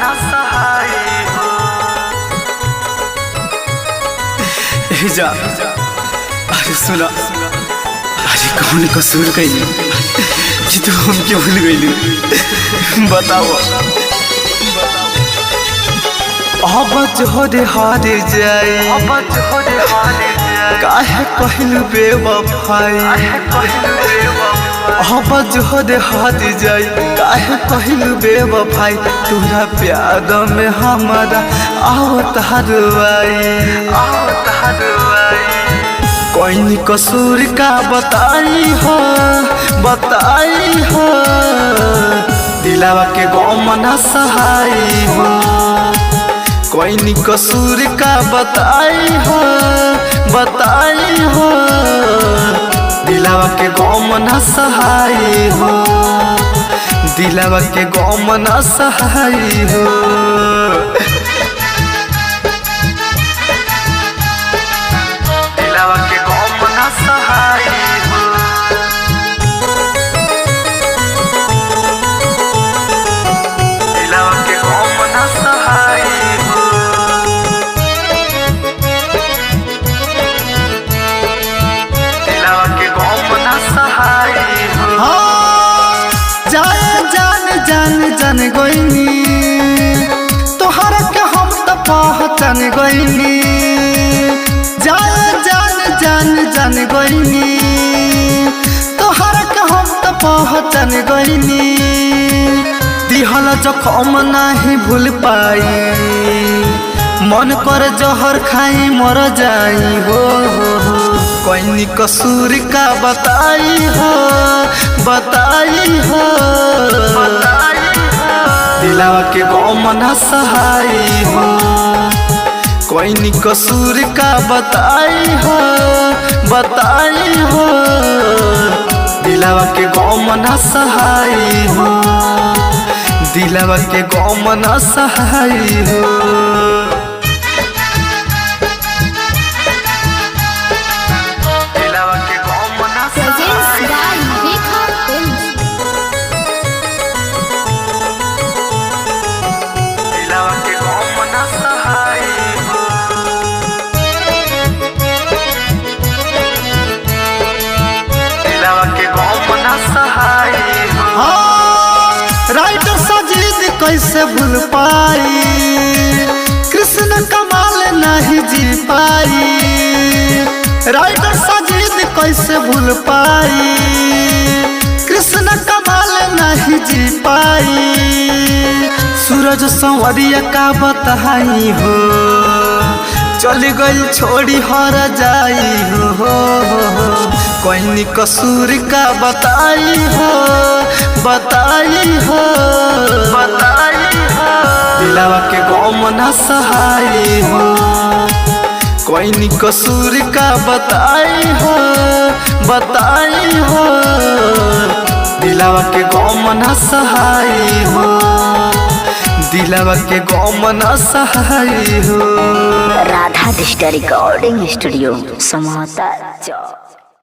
ना सहाय हो। जा अरे सुना, अरे कौन कसूर कैली कि तू हमके भूल गईली? बताओ अब जोरे हार जाए, काहे कहलू बेवफाई? अब जोरे हार जाए, काहे कहलू बेवफाई? तोरा प्यार में हमारा आवत हरवाई। कोई कसूर का बताई हो, बताई हो, दिलावा के गम ना सहाय हो। कोई कसूर का बताई हो, बताई हो, दिलावा के गम ना सहाय हो, दिलावा के गम ना सहाय हो। दिलावा के गम ना सहाय हो। दिलावा के गम ना सहाय हो। दिलावा के गम ना सहाय हो। जाए जान जान जान गोइनी, तोहरा के हम तो पहचान गोइनी। जाए जान जान जान गोइनी, तोहरा के हम तो पहचान गोइनी। दिहल जखम नाही भूल पाई, मन कर जहर खाई मर जाई हो। कोई कसूर का बताई हो, बताई हो, दिलावा के गम ना सहाय हो। कोई कसूर का बताई हो, बताई हो, दिलावा के गम ना सहाय हो, दिलावा के गम ना सहाय हो। दिलावा के गम ना सहाय हो। दिलावा के गम ना सहाय हो। दिलावा के गम ना सहाय हो। राइटर सजीद कैसे भूल पाई, कृष्ण कमाल नहीं जी पाई। राइटर सजीद कैसे भूल पाई, कृष्ण कमाल नहीं जी पाई। सूरज संवरिया का बताई हो, चली गई छोड़ी हर जाई हो। कोई कसूर का बताई हो, बताई हो, बताई हो, दिलावा के गम ना सहाय हो। कोई कसूर का बताई हो, बताई हो, दिलावा के गम ना सहाय हो, दिलावा के गम ना सहाय हो। राधा डिजिटल रिकॉर्डिंग स्टूडियो समाता चौक।